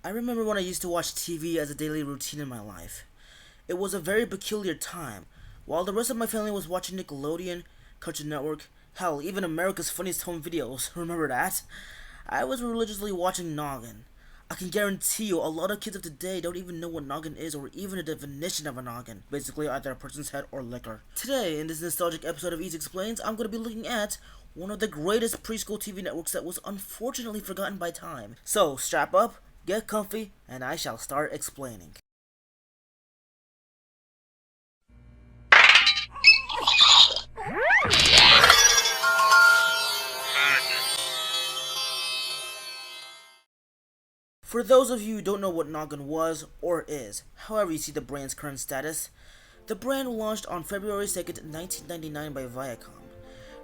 I remember when I used to watch TV as a daily routine in my life. It was a very peculiar time. While the rest of my family was watching Nickelodeon, Cartoon Network, hell, even America's Funniest Home Videos, remember that? I was religiously watching Noggin. I can guarantee you a lot of kids of today don't even know what Noggin is or even a definition of a noggin. Basically either a person's head or liquor. Today, in this nostalgic episode of Easy Explains, I'm going to be looking at one of the greatest preschool TV networks that was unfortunately forgotten by time. So, strap up, get comfy, and I shall start explaining. For those of you who don't know what Noggin was or is, however you see the brand's current status, the brand launched on February 2nd, 1999 by Viacom.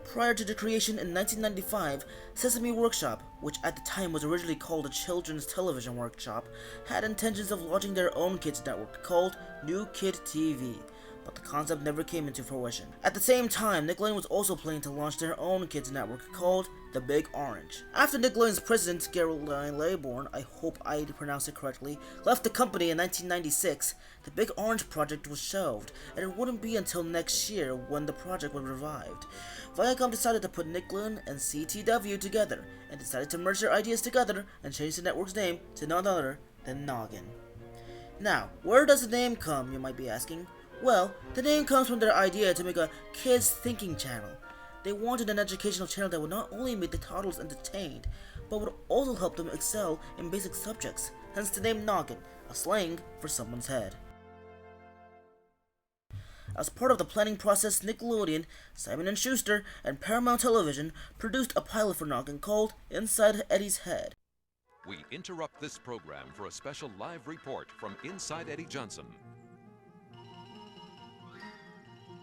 Prior to the creation in 1995, Sesame Workshop, which at the time was originally called a Children's Television Workshop, had intentions of launching their own kids network called New Kid TV, but the concept never came into fruition. At the same time, Nickelodeon was also planning to launch their own kids network called The Big Orange. After Nickelodeon's president, Caroline Laybourne, I hope I pronounced it correctly, left the company in 1996, the Big Orange project was shelved, and it wouldn't be until next year when the project was revived. Viacom decided to put Nickelodeon and CTW together, and decided to merge their ideas together and change the network's name to none other than Noggin. Now, where does the name come, you might be asking? Well, the name comes from their idea to make a kids thinking channel. They wanted an educational channel that would not only make the toddlers entertained, but would also help them excel in basic subjects, hence the name Noggin, a slang for someone's head. As part of the planning process, Nickelodeon, Simon & Schuster, and Paramount Television produced a pilot for Noggin called Inside Eddie's Head. We interrupt this program for a special live report from Inside Eddie Johnson.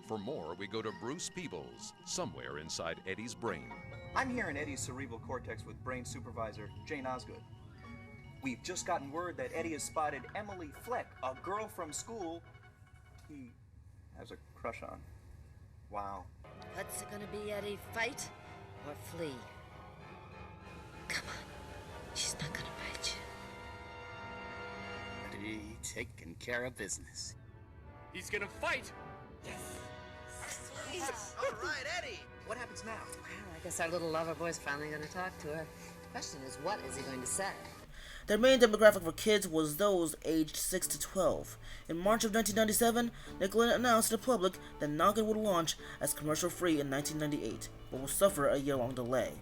For more, we go to Bruce Peebles, somewhere inside Eddie's brain. I'm here in Eddie's cerebral cortex with brain supervisor Jane Osgood. We've just gotten word that Eddie has spotted Emily Fleck, a girl from school he has a crush on. Wow. What's it gonna be, Eddie? Fight or flee? Come on. She's not gonna bite you. Eddie taking care of business. He's gonna fight! All right, Eddie. What happens now? Well, I guess our little lover boy's finally gonna talk to her. The question is, what is he going to say? Their main demographic for kids was those aged 6 to 12. In March of 1997, Nickelodeon announced to the public that Noggin would launch as commercial-free in 1998, but would suffer a year-long delay.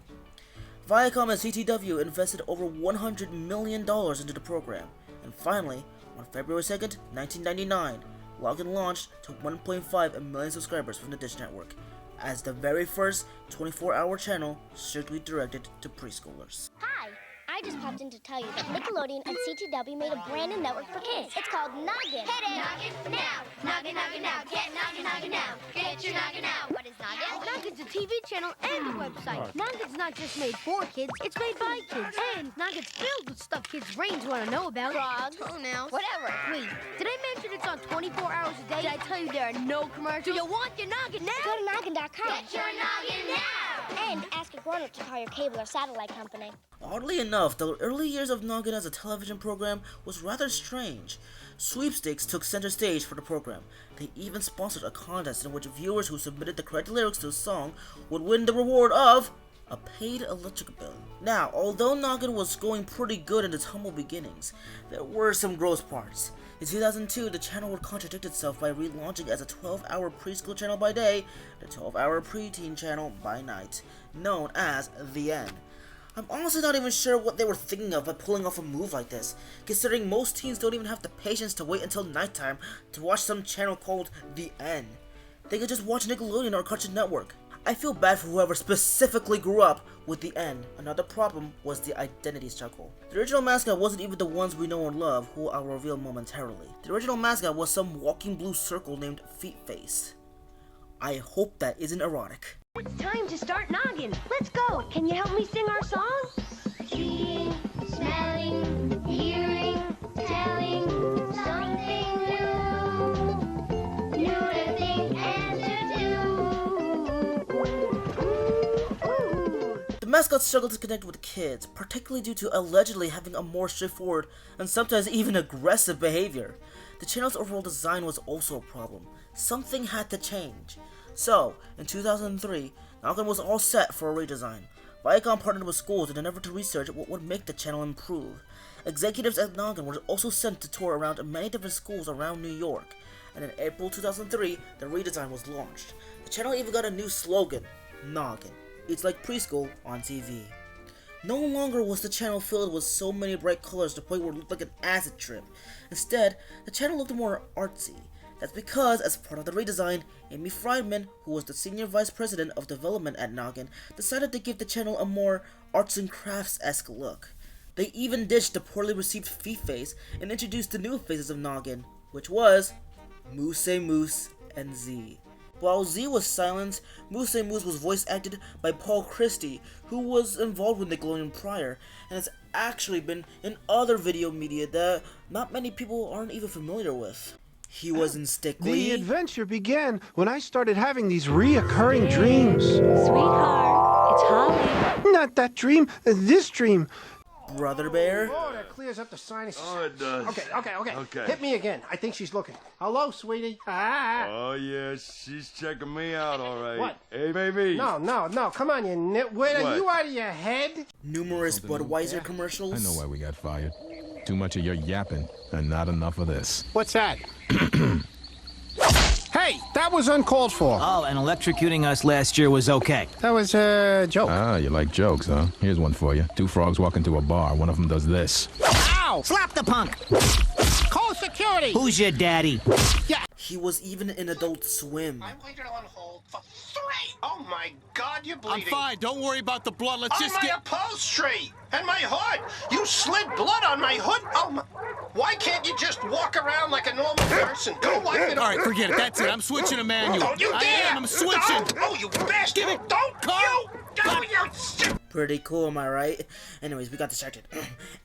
Viacom and CTW invested over $100 million into the program, and finally, on February 2nd, 1999, Noggin launched to 1.5 million subscribers from the Dish Network, as the very first 24-hour channel strictly directed to preschoolers. Hi, I just popped in to tell you that Nickelodeon and CTW made a brand new network for kids. It's called Noggin. Hit it! Noggin now! Noggin, Noggin now! Get Noggin, Noggin now! Get your Noggin now! What is Noggin? Noggin's a TV channel and a website. Noggin's not just made for kids, it's made by kids. And Noggin's filled with stuff kids' brains want to know about. Frogs, toenails, whatever. Wait, did I mention it's on 24 hours a day? Did I tell you there are no commercials? Do you want your Noggin now? Go to Noggin.com. Get your Noggin now! And ask your grown-up to call your cable or satellite company. Oddly enough, the early years of Noggin as a television program was rather strange. Sweepstakes took center stage for the program. They even sponsored a contest in which viewers who submitted the correct lyrics to a song would win the reward of a paid electric bill. Now, although Noggin was going pretty good in its humble beginnings, there were some gross parts. In 2002, the channel would contradict itself by relaunching as a 12-hour preschool channel by day, and a 12-hour preteen channel by night, known as The End. I'm honestly not even sure what they were thinking of by pulling off a move like this, considering most teens don't even have the patience to wait until nighttime to watch some channel called The End. They could just watch Nickelodeon or Cartoon Network. I feel bad for whoever specifically grew up with The End. Another problem was the identity struggle. The original mascot wasn't even the ones we know and love, who I'll reveal momentarily. The original mascot was some walking blue circle named Feet Face. I hope that isn't erotic. It's time to start Noggin. Let's go. Can you help me sing our song? Seeing, smelling, hearing, telling something new. New to think and to do. The mascot struggled to connect with kids, particularly due to allegedly having a more straightforward and sometimes even aggressive behavior. The channel's overall design was also a problem. Something had to change. So, in 2003, Noggin was all set for a redesign. Viacom partnered with schools in an effort to research what would make the channel improve. Executives at Noggin were also sent to tour around many different schools around New York, and in April 2003, the redesign was launched. The channel even got a new slogan, Noggin. It's like preschool on TV. No longer was the channel filled with so many bright colors to the point where it looked like an acid trip. Instead, the channel looked more artsy. That's because, as part of the redesign, Amy Friedman, who was the Senior Vice President of Development at Noggin, decided to give the channel a more arts and crafts-esque look. They even ditched the poorly received Fee face and introduced the new faces of Noggin, which was Moose and Z. While Z was silenced, Moose was voice acted by Paul Christie, who was involved with Nickelodeon prior, and has actually been in other video media that not many people aren't even familiar with. He was in Stickly. The adventure began when I started having these reoccurring dreams. Sweetheart, it's Holly. Not that dream, this dream. Brother Bear. Oh, that clears up the sinuses. Oh, it does. Okay. Hit me again. I think she's looking. Hello, sweetie. Oh, yeah, she's checking me out, all right. What? Hey, baby. No. Come on, you nitwit. Are you out of your head? Numerous Budweiser commercials. I know why we got fired. Too much of your yapping and not enough of this. What's that? Hey, that was uncalled for. Oh, and electrocuting us last year was okay. That was a joke. Ah, you like jokes, huh? Here's one for you. Two frogs walk into a bar. One of them does this. Ow! Slap the punk! Call security! Who's your daddy? Yeah. He was even in Adult Swim. I waited on hold for 3. Oh my God, you're bleeding. I'm fine. Don't worry about the blood. Let's just get... upholstery and my hood. You slid blood on my hood. Oh my... Why can't you just walk around like a normal person? Go wipe it up. All right, forget it. That's it. I'm switching to manual. Don't you dare! I'm switching. Don't. Oh, you bastard! Give it. Don't Carl. you! Pretty cool, am I right? Anyways, we got distracted.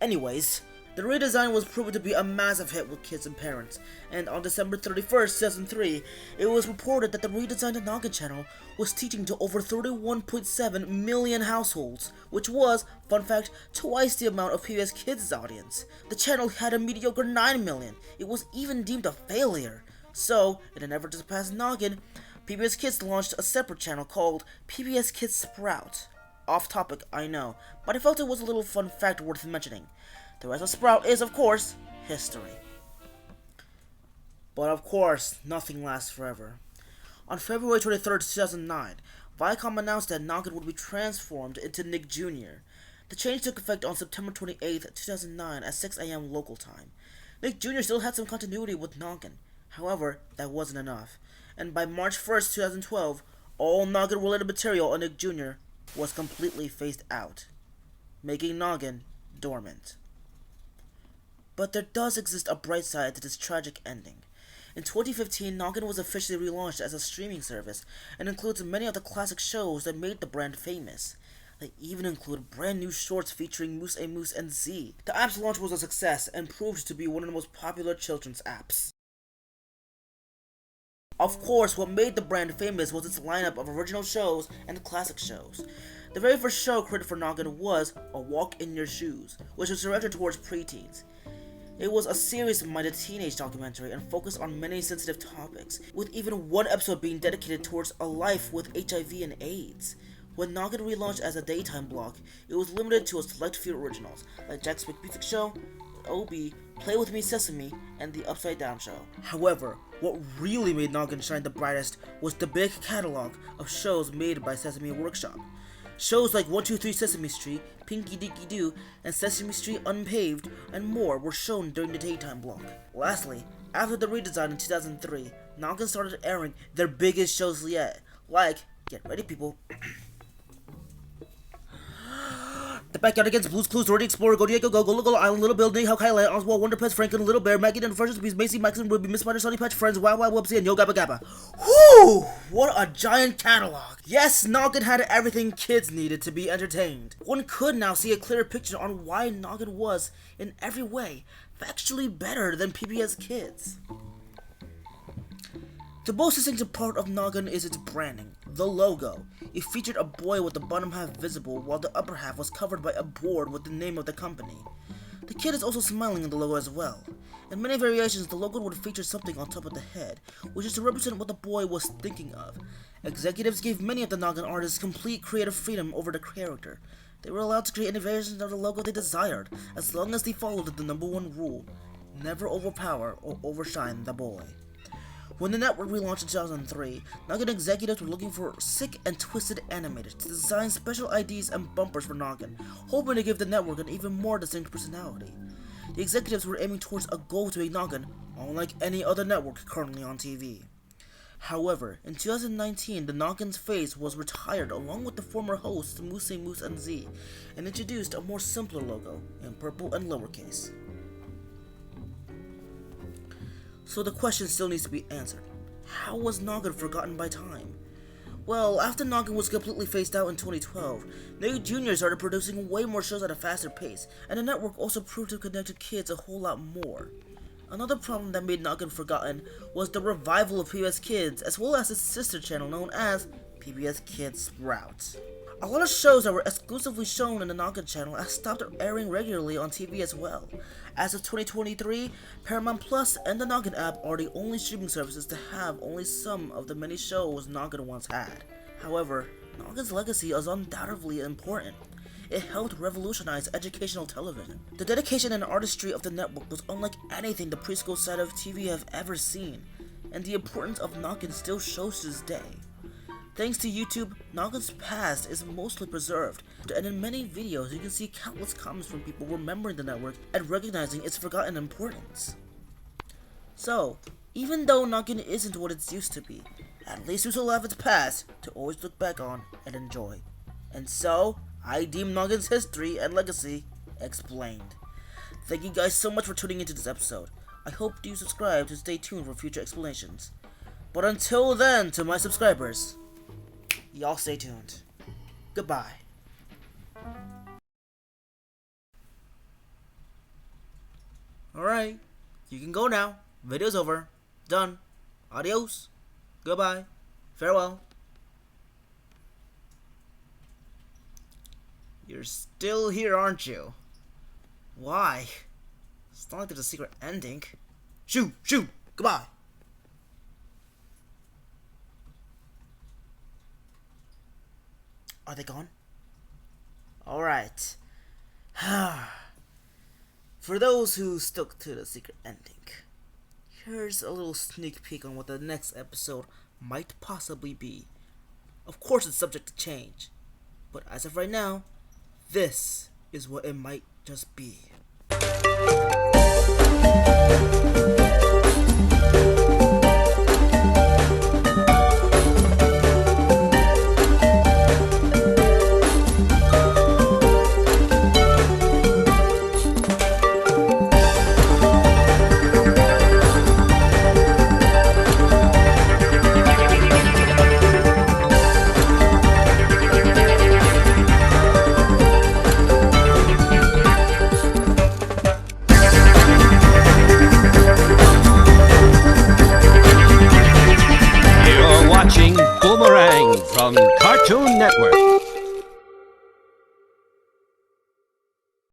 Anyways, the redesign was proven to be a massive hit with kids and parents, and on December 31st, 2003, it was reported that the redesigned Noggin channel was teaching to over 31.7 million households, which was, fun fact, twice the amount of PBS Kids' audience. The channel had a mediocre 9 million. It was even deemed a failure. So, in an effort to surpass Noggin, PBS Kids launched a separate channel called PBS Kids Sprout. Off topic, I know, but I felt it was a little fun fact worth mentioning. The rest of Sprout is, of course, history. But of course, nothing lasts forever. On February 23rd, 2009, Viacom announced that Noggin would be transformed into Nick Jr. The change took effect on September 28th, 2009 at 6 a.m. local time. Nick Jr. still had some continuity with Noggin. However, that wasn't enough. And by March 1st, 2012, all Noggin-related material on Nick Jr. was completely phased out, making Noggin dormant. But there does exist a bright side to this tragic ending. In 2015, Noggin was officially relaunched as a streaming service and includes many of the classic shows that made the brand famous. They even include brand new shorts featuring Moose and Z. The app's launch was a success and proved to be one of the most popular children's apps. Of course, what made the brand famous was its lineup of original shows and classic shows. The very first show created for Noggin was A Walk in Your Shoes, which was directed towards preteens. It was a serious-minded teenage documentary and focused on many sensitive topics, with even one episode being dedicated towards a life with HIV and AIDS. When Noggin relaunched as a daytime block, it was limited to a select few originals, like Jack's Big Music Show, OB, Play With Me Sesame, and The Upside Down Show. However, what really made Noggin shine the brightest was the big catalog of shows made by Sesame Workshop. Shows like 123 Sesame Street, Pinky Dinky Doo, and Sesame Street Unpaved, and more were shown during the daytime block. Lastly, after the redesign in 2003, Noggin started airing their biggest shows yet, like, get ready people, The Backyard Against Blue's Clues, Dorothy Explorer, Go Diego Go, Go Logo Island, Little Building, How Kylie, Oswald, Wonder Pets, Franklin, Little Bear, Maggie and the First Bees, Macy, Max and Ruby, Miss Spider, Sunny Patch, Friends, Wow Wow Whoopsie, and Yo Gabba Gabba. Whew! What a giant catalog! Yes, Noggin had everything kids needed to be entertained. One could now see a clearer picture on why Noggin was, in every way, factually better than PBS Kids. The most distinctive part of Noggin is its branding. the logo. It featured a boy with the bottom half visible while the upper half was covered by a board with the name of the company. The kid is also smiling in the logo as well. In many variations, the logo would feature something on top of the head, which is to represent what the boy was thinking of. Executives gave many of the Noggin artists complete creative freedom over the character. They were allowed to create any version of the logo they desired, as long as they followed the #1 rule: never overpower or overshine the boy. When the network relaunched in 2003, Noggin executives were looking for sick and twisted animators to design special IDs and bumpers for Noggin, hoping to give the network an even more distinct personality. The executives were aiming towards a goal to make Noggin unlike any other network currently on TV. However, in 2019, the Noggin's face was retired along with the former hosts Moose and Z, and introduced a more simpler logo in purple and lowercase. So the question still needs to be answered. How was Noggin forgotten by time? Well, after Noggin was completely phased out in 2012, Nick Jr. started producing way more shows at a faster pace, and the network also proved to connect to kids a whole lot more. Another problem that made Noggin forgotten was the revival of PBS Kids, as well as its sister channel known as PBS Kids Sprouts. A lot of shows that were exclusively shown in the Noggin channel have stopped airing regularly on TV as well. As of 2023, Paramount Plus and the Noggin app are the only streaming services to have only some of the many shows Noggin once had. However, Noggin's legacy is undoubtedly important. It helped revolutionize educational television. The dedication and artistry of the network was unlike anything the preschool side of TV have ever seen, and the importance of Noggin still shows to this day. Thanks to YouTube, Noggin's past is mostly preserved, and in many videos you can see countless comments from people remembering the network and recognizing its forgotten importance. So, even though Noggin isn't what it used to be, at least we still have its past to always look back on and enjoy. And so, I deem Noggin's history and legacy explained. Thank you guys so much for tuning into this episode. I hope you subscribe to stay tuned for future explanations. But until then, to my subscribers, y'all stay tuned. Goodbye. Alright, you can go now. Video's over. Done. Adios. Goodbye. Farewell. You're still here, aren't you? Why? It's not like there's a secret ending. Shoo! Shoo! Goodbye! Are they gone? Alright. For those who stuck to the secret ending, here's a little sneak peek on what the next episode might possibly be. Of course it's subject to change, but as of right now, this is what it might just be.